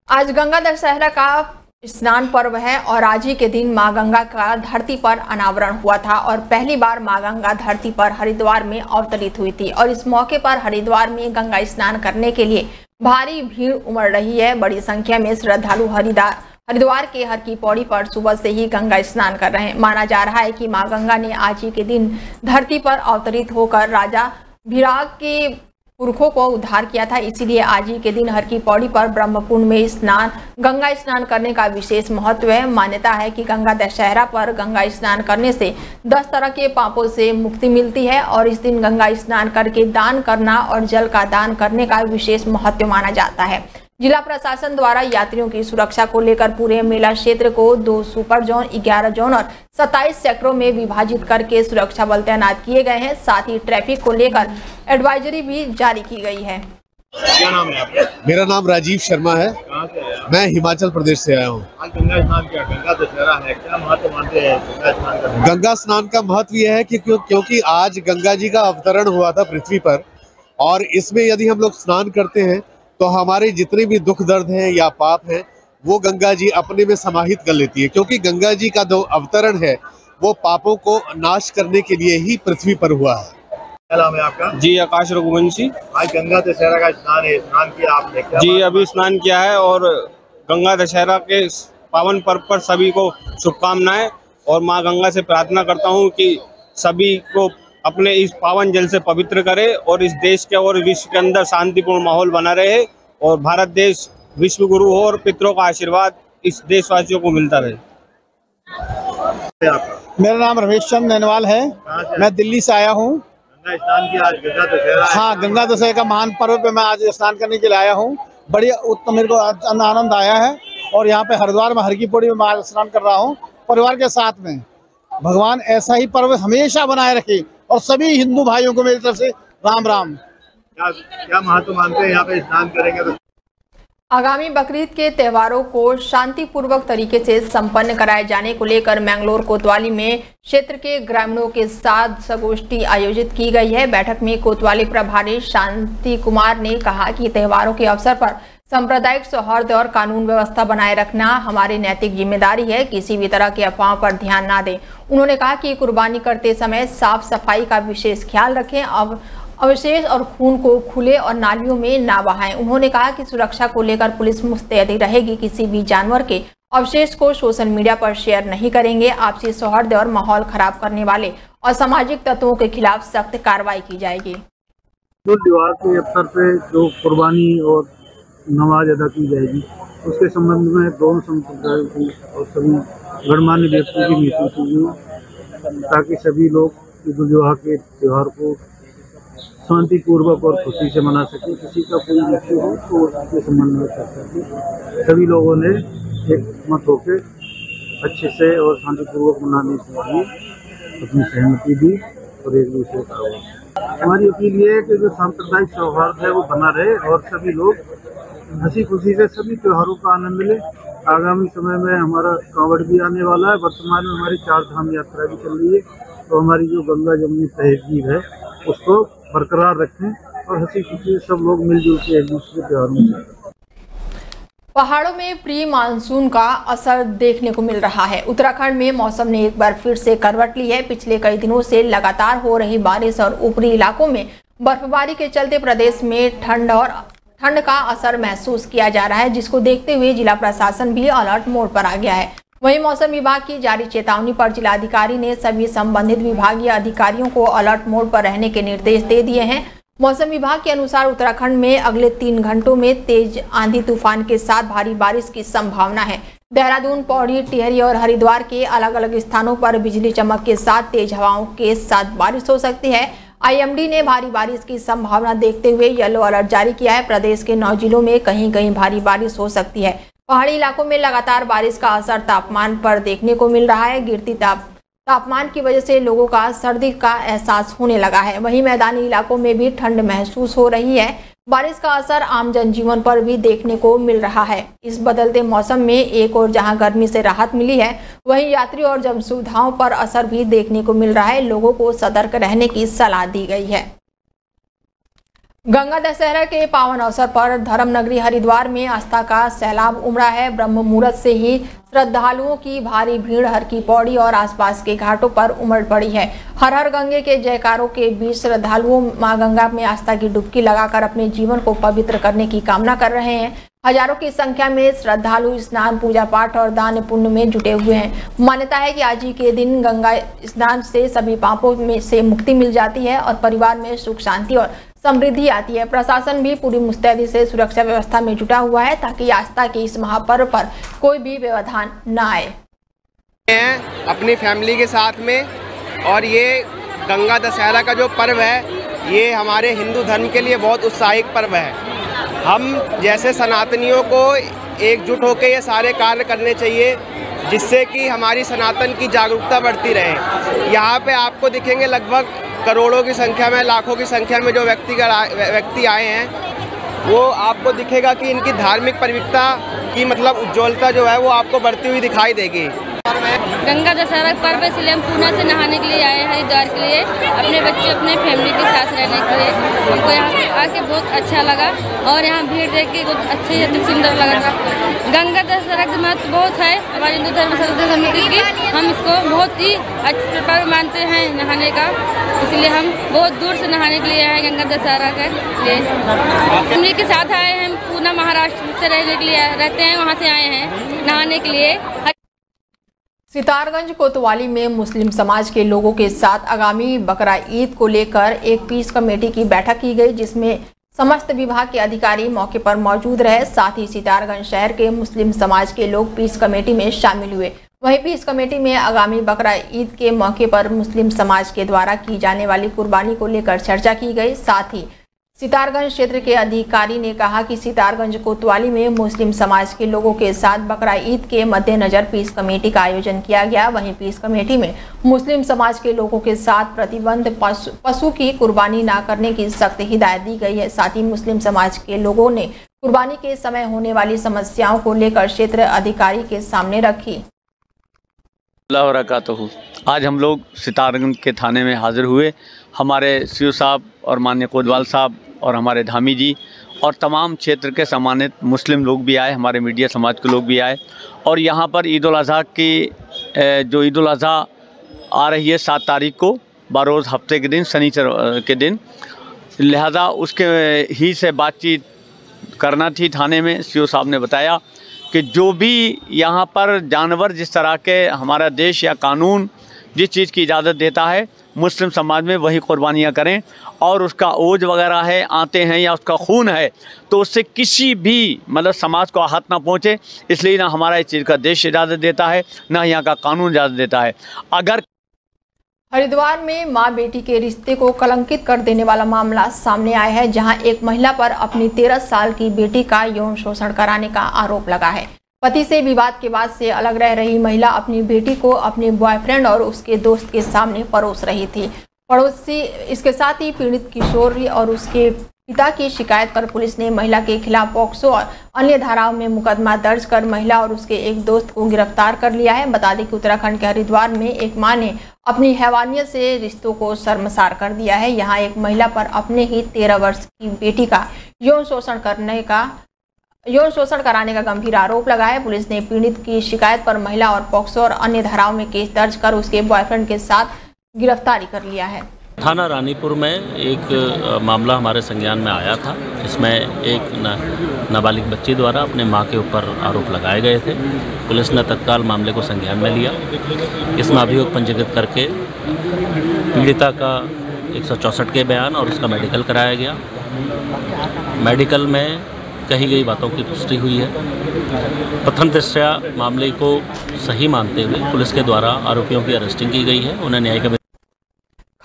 आज गंगा दशहरा का स्नान पर्व है और आज ही के दिन मां गंगा का धरती पर अनावरण हुआ था और पहली बार मां गंगा धरती पर हरिद्वार में अवतरित हुई थी और इस मौके पर हरिद्वार में गंगा स्नान करने के लिए भारी भीड़ उमड़ रही है। बड़ी संख्या में श्रद्धालु हरिद्वार के हर की पौड़ी पर सुबह से ही गंगा स्नान कर रहे हैं। माना जा रहा है कि मां गंगा ने आज ही के दिन धरती पर अवतरित होकर राजा भिराग के पुरखों को उद्धार किया था, इसीलिए आज ही के दिन हर की पौड़ी पर ब्रह्मकुंड में गंगा स्नान करने का विशेष महत्व है। मान्यता है कि गंगा दशहरा पर गंगा स्नान करने से 10 तरह के पापों से मुक्ति मिलती है और इस दिन गंगा स्नान करके दान करना और जल का दान करने का विशेष महत्व माना जाता है। जिला प्रशासन द्वारा यात्रियों की सुरक्षा को लेकर पूरे मेला क्षेत्र को 2 सुपर जोन, 11 जोन और 27 सेक्टरों में विभाजित करके सुरक्षा बल तैनात किए गए हैं। साथ ही ट्रैफिक को लेकर एडवाइजरी भी जारी की गई है। क्या नाम है आपका? मेरा नाम राजीव शर्मा है। कहाँ से आए? मैं हिमाचल प्रदेश से आया हूँ। आज गंगा स्नान क्या गंगा दशहरा है, क्या महत्व मानते हैं गंगा स्नान का? गंगा स्नान का महत्व यह है कि क्योंकि आज गंगा जी का अवतरण हुआ था पृथ्वी पर और इसमें यदि हम लोग स्नान करते हैं तो हमारे जितने भी दुख दर्द हैं या पाप हैं वो गंगा जी अपने में समाहित कर लेती है, क्योंकि गंगा जी का जो अवतरण है वो पापों को नाश करने के लिए ही पृथ्वी पर हुआ है। क्या नाम है आपका? जी आकाश रघुवंशी। आज गंगा दशहरा का स्नान है, स्नान किया आपने? जी अभी स्नान किया है और गंगा दशहरा के पावन पर्व पर सभी को शुभकामनाएं और मां गंगा से प्रार्थना करता हूं कि सभी को अपने इस पावन जल से पवित्र करे और इस देश के और विश्व के अंदर शांतिपूर्ण माहौल बना रहे और भारत देश विश्व गुरु हो और पितरों का आशीर्वाद इस देशवासियों को मिलता रहे। मेरा नाम रमेश चंद नैनवाल है। मैं दिल्ली से आया हूँ। गंगा स्नान किया आज गंगा दशहरा? हाँ, गंगा दशहरा का महान पर्व पे मैं आज स्नान करने के लिए आया हूँ। बड़ी उत्तम, मेरे को आनंद आया है और यहाँ पे हरिद्वार में हर की पौड़ी में मैं स्नान कर रहा हूँ परिवार के साथ में। भगवान ऐसा ही पर्व हमेशा बनाए रखे और सभी हिंदू भाइयों को मेरी तरफ से राम राम। क्या महत्व मानते हैं यहाँ पे स्नान करेंगे तो? आगामी बकरीद के त्योहारों को शांतिपूर्वक तरीके से संपन्न कराए जाने को लेकर मैंगलोर कोतवाली में क्षेत्र के ग्रामीणों के साथ संगोष्ठी आयोजित की गई है। बैठक में कोतवाली प्रभारी शांति कुमार ने कहा कि त्योहारों के अवसर पर सांप्रदायिक सौहार्द और कानून व्यवस्था बनाए रखना हमारी नैतिक जिम्मेदारी है, किसी भी तरह की अफवाहों पर ध्यान ना दें। उन्होंने कहा कि कुर्बानी करते समय साफ सफाई का विशेष ख्याल रखें, अवशेष और खून को खुले और नालियों में ना बहाएं। उन्होंने कहा कि सुरक्षा को लेकर पुलिस मुस्तैदी रहेगी, किसी भी जानवर के अवशेष को सोशल मीडिया पर शेयर नहीं करेंगे। आपसी सौहार्द और माहौल खराब करने वाले असामाजिक तत्वों के खिलाफ सख्त कार्रवाई की जाएगी। त्योहार के अवसर पे जो कुर्बानी और नमाज अदा की जाएगी उसके संबंध में दोनों संप्रदायों की और सभी गणमान्य व्यक्तियों की मीटिंग की गई ताकि सभी लोग ईद उल जुहा के त्यौहार को शांतिपूर्वक और खुशी से मना सकें। किसी का कोई इश्यू हो तो उसके संबंध में चर्चा की। सभी लोगों ने एक मत होकर अच्छे से और शांतिपूर्वक मनाने के लिए अपनी सहमति दी और एक दूसरे का हमारी अपील ये है कि जो सांप्रदायिक सौहार्द है वो बना रहे और सभी लोग हंसी खुशी से सभी त्योहारों का आनंद ले। आगामी समय में हमारा कांवड़ भी आने वाला है। वर्तमान में हमारी 4 धाम यात्रा भी चल रही है, तो हमारी जो गंगा जमुनी तहजीब है उसको बरकरार रखें और हंसी खुशी सब लोग मिलजुल के एक दूसरे त्योहारों में। पहाड़ों में प्री मानसून का असर देखने को मिल रहा है। उत्तराखंड में मौसम ने एक बार फिर से करवट ली है। पिछले कई दिनों से लगातार हो रही बारिश और ऊपरी इलाकों में बर्फबारी के चलते प्रदेश में ठंड का असर महसूस किया जा रहा है, जिसको देखते हुए जिला प्रशासन भी अलर्ट मोड पर आ गया है। वहीं मौसम विभाग की जारी चेतावनी पर जिलाधिकारी ने सभी संबंधित विभागीय अधिकारियों को अलर्ट मोड पर रहने के निर्देश दे दिए हैं। मौसम विभाग के अनुसार उत्तराखंड में अगले 3 घंटों में तेज आंधी तूफान के साथ भारी बारिश की संभावना है। देहरादून, पौड़ी, टिहरी और हरिद्वार के अलग अलग स्थानों पर बिजली चमक के साथ तेज हवाओं के साथ बारिश हो सकती है। आईएमडी ने भारी बारिश की संभावना देखते हुए येलो अलर्ट जारी किया है। प्रदेश के 9 जिलों में कहीं कहीं भारी बारिश हो सकती है। पहाड़ी इलाकों में लगातार बारिश का असर तापमान पर देखने को मिल रहा है। गिरती तापमान की वजह से लोगों का सर्दी का एहसास होने लगा है। वहीं मैदानी इलाकों में भी ठंड महसूस हो रही है। बारिश का असर आम जनजीवन पर भी देखने को मिल रहा है। इस बदलते मौसम में एक और जहां गर्मी से राहत मिली है, वहीं यात्री और जन सुविधाओं पर असर भी देखने को मिल रहा है। लोगों को सतर्क रहने की सलाह दी गई है। गंगा दशहरा के पावन अवसर पर धर्म नगरी हरिद्वार में आस्था का सैलाब उमड़ा है। ब्रह्म मुहूर्त से ही श्रद्धालुओं की भारी भीड़ हर की पौड़ी और आसपास के घाटों पर उमड़ पड़ी है। हर हर गंगे के जयकारों के बीच श्रद्धालुओं मां गंगा में आस्था की डुबकी लगाकर अपने जीवन को पवित्र करने की कामना कर रहे हैं। हजारों की संख्या में श्रद्धालु स्नान, पूजा पाठ और दान पुण्य में जुटे हुए हैं। मान्यता है कि आज ही के दिन गंगा स्नान से सभी पापों में से मुक्ति मिल जाती है और परिवार में सुख शांति और समृद्धि आती है। प्रशासन भी पूरी मुस्तैदी से सुरक्षा व्यवस्था में जुटा हुआ है ताकि आस्था के इस महापर्व पर कोई भी व्यवधान न आए। अपनी फैमिली के साथ में, और ये गंगा दशहरा का जो पर्व है ये हमारे हिंदू धर्म के लिए बहुत उत्साहिक पर्व है। हम जैसे सनातनियों को एकजुट होकर ये सारे कार्य करने चाहिए जिससे कि हमारी सनातन की जागरूकता बढ़ती रहे। यहाँ पे आपको दिखेंगे लगभग करोड़ों की संख्या में, लाखों की संख्या में जो व्यक्ति आए हैं, वो आपको दिखेगा कि इनकी धार्मिक पवित्रता की मतलब उज्ज्वलता जो है वो आपको बढ़ती हुई दिखाई देगी। गंगा दशहरा पर्व इसलिए हम पूना से नहाने के लिए आए हैं हरिद्वार के लिए, अपने बच्चे अपने फैमिली के साथ रहने के लिए। हमको यहाँ आके बहुत अच्छा लगा और यहाँ भीड़ देख के बहुत अच्छे सुंदर लगा। गंगा दशहरा का महत्व बहुत है हमारे हिंदू धर्म संस्कृति की। हम इसको बहुत ही अच्छे पर्व मानते हैं नहाने का, इसलिए हम बहुत दूर से नहाने के लिए आए हैं गंगा दशहरा के लिए। फैमिली के साथ आए हैं, हम पूना महाराष्ट्र से रहने के लिए रहते हैं, वहाँ से आए हैं नहाने के लिए। सितारगंज कोतवाली में मुस्लिम समाज के लोगों के साथ आगामी बकरा ईद को लेकर एक पीस कमेटी की बैठक की गई, जिसमें समस्त विभाग के अधिकारी मौके पर मौजूद रहे। साथ ही सितारगंज शहर के मुस्लिम समाज के लोग पीस कमेटी में शामिल हुए। वहीं पीस कमेटी में आगामी बकरा ईद के मौके पर मुस्लिम समाज के द्वारा की जाने वाली कुर्बानी को लेकर चर्चा की गई। साथ ही सितारगंज क्षेत्र के अधिकारी ने कहा कि सितारगंज कोतवाली में मुस्लिम समाज के लोगों के साथ बकरा ईद के मद्देनजर पीस कमेटी का आयोजन किया गया। वहीं पीस कमेटी में मुस्लिम समाज के लोगों के साथ प्रतिबंध पशु की कुर्बानी न करने की सख्त हिदायत दी गई है। साथ ही मुस्लिम समाज के लोगों ने कुर्बानी के समय होने वाली समस्याओं को लेकर क्षेत्र अधिकारी के सामने रखी। आज हम लोग सितारगंज के थाने में हाजिर हुए। हमारे सीओ साहब और माननीय कोतवाल साहब और हमारे धामी जी और तमाम क्षेत्र के सम्मानित मुस्लिम लोग भी आए, हमारे मीडिया समाज के लोग भी आए। और यहाँ पर ईद उल अज़हा की जो ईद उल अज़हा आ रही है 7 तारीख को, बरोज़ हफ्ते के दिन शनिचर के दिन, लिहाजा उसके ही से बातचीत करना थी थाने में। सीओ साहब ने बताया कि जो भी यहाँ पर जानवर जिस तरह के हमारा देश या कानून जिस चीज़ की इजाज़त देता है, मुस्लिम समाज में वही कुर्बानियाँ करें। और उसका ओज वगैरह है, आते हैं या उसका खून है, तो उससे किसी भी मतलब समाज को आहत ना पहुँचे। इसलिए ना हमारा इस चीज़ का देश इजाज़त देता है, ना यहाँ का कानून इजाज़त देता है। अगर हरिद्वार में मां बेटी के रिश्ते को कलंकित कर देने वाला मामला सामने आया है, जहां एक महिला पर अपनी 13 साल की बेटी का यौन शोषण कराने का आरोप लगा है। पति से विवाद के बाद से अलग रह रही महिला अपनी बेटी को अपने बॉयफ्रेंड और उसके दोस्त के सामने परोस रही थी। पड़ोसी इसके साथ ही पीड़ित किशोर और उसके पिता की शिकायत पर पुलिस ने महिला के खिलाफ पॉक्सो और अन्य धाराओं में मुकदमा दर्ज कर महिला और उसके एक दोस्त को गिरफ्तार कर लिया है। बता दें कि उत्तराखंड के हरिद्वार में एक मां ने अपनी हैवानियत से रिश्तों को शर्मसार कर दिया है। यहाँ एक महिला पर अपने ही 13 वर्ष की बेटी का यौन शोषण कराने का गंभीर आरोप लगा है। पुलिस ने पीड़ित की शिकायत पर महिला और पॉक्सो और अन्य धाराओं में केस दर्ज कर उसके बॉयफ्रेंड के साथ गिरफ्तारी कर लिया है। थाना रानीपुर में एक मामला हमारे संज्ञान में आया था। इसमें एक नाबालिग बच्ची द्वारा अपने मां के ऊपर आरोप लगाए गए थे। पुलिस ने तत्काल मामले को संज्ञान में लिया। इसमें अभियोग पंजीकृत करके पीड़िता का 164 के बयान और उसका मेडिकल कराया गया। मेडिकल में कही गई बातों की पुष्टि हुई है। प्रथम दृष्टया मामले को सही मानते हुए पुलिस के द्वारा आरोपियों की अरेस्टिंग की गई है। उन्हें न्यायिक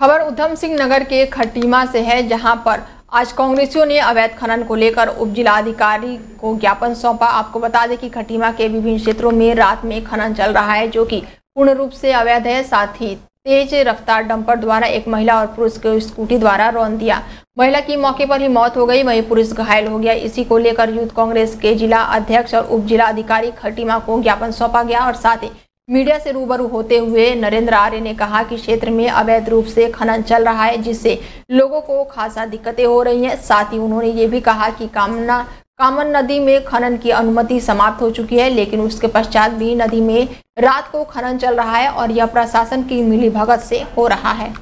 खबर उधम सिंह नगर के खटीमा से है, जहां पर आज कांग्रेसियों ने अवैध खनन को लेकर उप जिलाधिकारी को ज्ञापन सौंपा। आपको बता दें कि खटीमा के विभिन्न क्षेत्रों में रात में खनन चल रहा है, जो कि पूर्ण रूप से अवैध है। साथ ही तेज रफ्तार डंपर द्वारा एक महिला और पुरुष को स्कूटी द्वारा रौंद दिया। महिला की मौके पर ही मौत हो गई, वहीं पुरुष घायल हो गया। इसी को लेकर यूथ कांग्रेस के जिला अध्यक्ष और उप जिला अधिकारी खटीमा को ज्ञापन सौंपा गया और साथ ही मीडिया से रूबरू होते हुए नरेंद्र आर्य ने कहा कि क्षेत्र में अवैध रूप से खनन चल रहा है, जिससे लोगों को खासा दिक्कतें हो रही हैं। साथ ही उन्होंने ये भी कहा कि कामन नदी में खनन की अनुमति समाप्त हो चुकी है, लेकिन उसके पश्चात भी नदी में रात को खनन चल रहा है और यह प्रशासन की मिलीभगत से हो रहा है।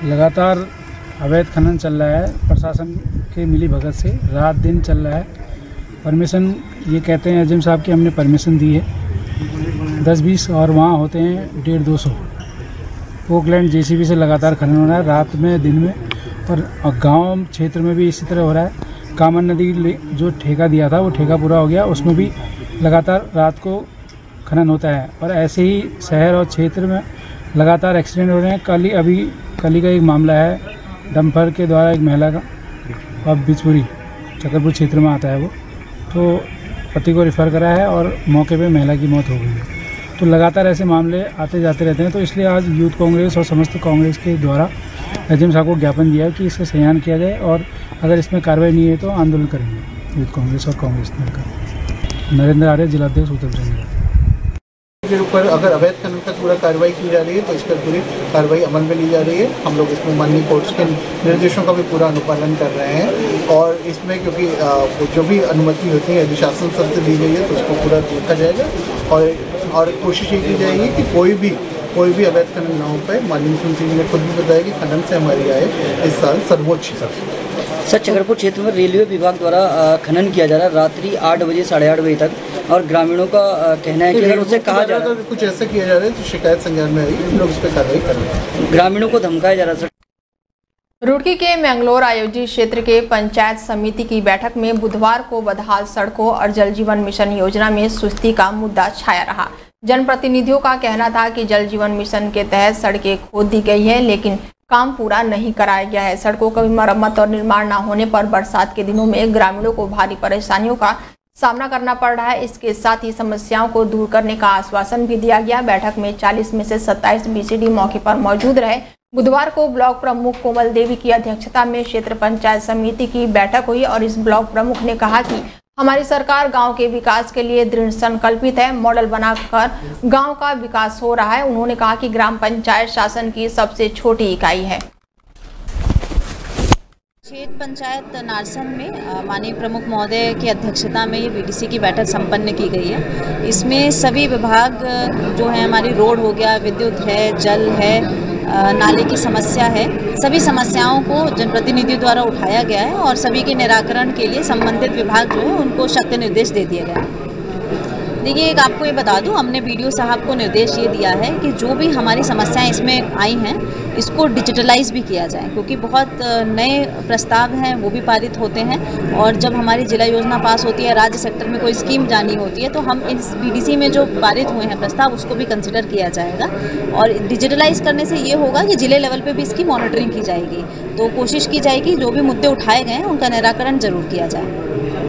लगातार अवैध खनन चल रहा है, प्रशासन के मिलीभगत से रात दिन चल रहा है। परमिशन ये कहते हैं एजेंट साहब की हमने परमिशन दी है 10-20 और वहाँ होते हैं 150-200। पोकलैंड जेसीबी से लगातार खनन हो रहा है रात में दिन में, पर गांव क्षेत्र में भी इसी तरह हो रहा है। कामन नदी जो ठेका दिया था वो ठेका पूरा हो गया, उसमें भी लगातार रात को खनन होता है। और ऐसे ही शहर और क्षेत्र में लगातार एक्सीडेंट हो रहे हैं। कल ही का एक मामला है डंपर के द्वारा एक महिला का, और बिचपुरी चकरपुर क्षेत्र में आता है वो, तो पति को रिफ़र करा है और मौके पे महिला की मौत हो गई है। तो लगातार ऐसे मामले आते जाते रहते हैं। तो इसलिए आज यूथ कांग्रेस और समस्त कांग्रेस के द्वारा एजेंट साहब को ज्ञापन दिया है कि इसका संज्ञान किया जाए, और अगर इसमें कार्रवाई नहीं है तो आंदोलन करेंगे यूथ कांग्रेस और कांग्रेस मिलकर। नरेंद्र आर्य, जिलाध्यक्ष उत्तर प्रदेश। के ऊपर अगर अवैध खनन का पूरा कार्रवाई की जा रही है तो इस पर पूरी कार्रवाई अमल में ली जा रही है। हम लोग इसमें माननीय कोर्ट्स के निर्देशों का भी पूरा अनुपालन कर रहे हैं, और इसमें क्योंकि जो भी अनुमति होती है शासन स्तर से दी गई है तो उसको पूरा देखा जाएगा, और कोशिश ये की जाएगी कि कोई भी अवैध खनन न हो पाए। माननीय मुख्यमंत्री जी ने खुद भी बताया कि खनन से हमारी आय इस साल सर्वोच्च है। सर, चकरपुर क्षेत्र में रेलवे विभाग द्वारा खनन किया जा रहा है रात्रि 8 बजे 8:30 बजे तक, और ग्रामीणों का कहना है कि अगर उसे कहा जा रहा है कुछ ऐसा किया जा रहा है तो शिकायत संज्ञान में आई, हम लोग उस पर कार्रवाई कर रहे हैं। ग्रामीणों को धमकाया जा रहा है। सर, रुड़की के मैंगलोर आयोजित क्षेत्र के पंचायत समिति की बैठक में बुधवार को बदहाल सड़कों और जल जीवन मिशन योजना में सुस्ती का मुद्दा छाया रहा। जनप्रतिनिधियों का कहना था कि जल जीवन मिशन के तहत सड़कें खोद दी गई है, लेकिन काम पूरा नहीं कराया गया है। सड़कों की मरम्मत और निर्माण न होने पर बरसात के दिनों में ग्रामीणों को भारी परेशानियों का सामना करना पड़ रहा है। इसके साथ ही समस्याओं को दूर करने का आश्वासन भी दिया गया। बैठक में 40 में से 27 बीसीडी मौके पर मौजूद रहे। बुधवार को ब्लॉक प्रमुख कोमल देवी की अध्यक्षता में क्षेत्र पंचायत समिति की बैठक हुई और इस ब्लॉक प्रमुख ने कहा कि हमारी सरकार गांव के विकास के लिए दृढ़ संकल्पित है। मॉडल बनाकर गांव का विकास हो रहा है। उन्होंने कहा कि ग्राम पंचायत शासन की सबसे छोटी इकाई है। क्षेत्र पंचायत नारसन में माननीय प्रमुख महोदय की अध्यक्षता में ये बीडीसी की बैठक संपन्न की गई है। इसमें सभी विभाग जो है, हमारी रोड हो गया, विद्युत है, जल है, नाले की समस्या है, सभी समस्याओं को जनप्रतिनिधियों द्वारा उठाया गया है और सभी के निराकरण के लिए संबंधित विभाग जो है उनको शक्ति निर्देश दे दिया गया है। देखिए, एक आपको ये बता दूं, हमने बीडीओ साहब को निर्देश ये दिया है कि जो भी हमारी समस्याएं इसमें आई हैं इसको डिजिटलाइज भी किया जाए, क्योंकि बहुत नए प्रस्ताव हैं वो भी पारित होते हैं, और जब हमारी जिला योजना पास होती है, राज्य सेक्टर में कोई स्कीम जानी होती है, तो हम इस बीडीसी में जो पारित हुए हैं प्रस्ताव उसको भी कंसिडर किया जाएगा। और डिजिटलाइज करने से ये होगा कि जिले लेवल पर भी इसकी मॉनिटरिंग की जाएगी, तो कोशिश की जाएगी जो भी मुद्दे उठाए गए हैं उनका निराकरण जरूर किया जाए।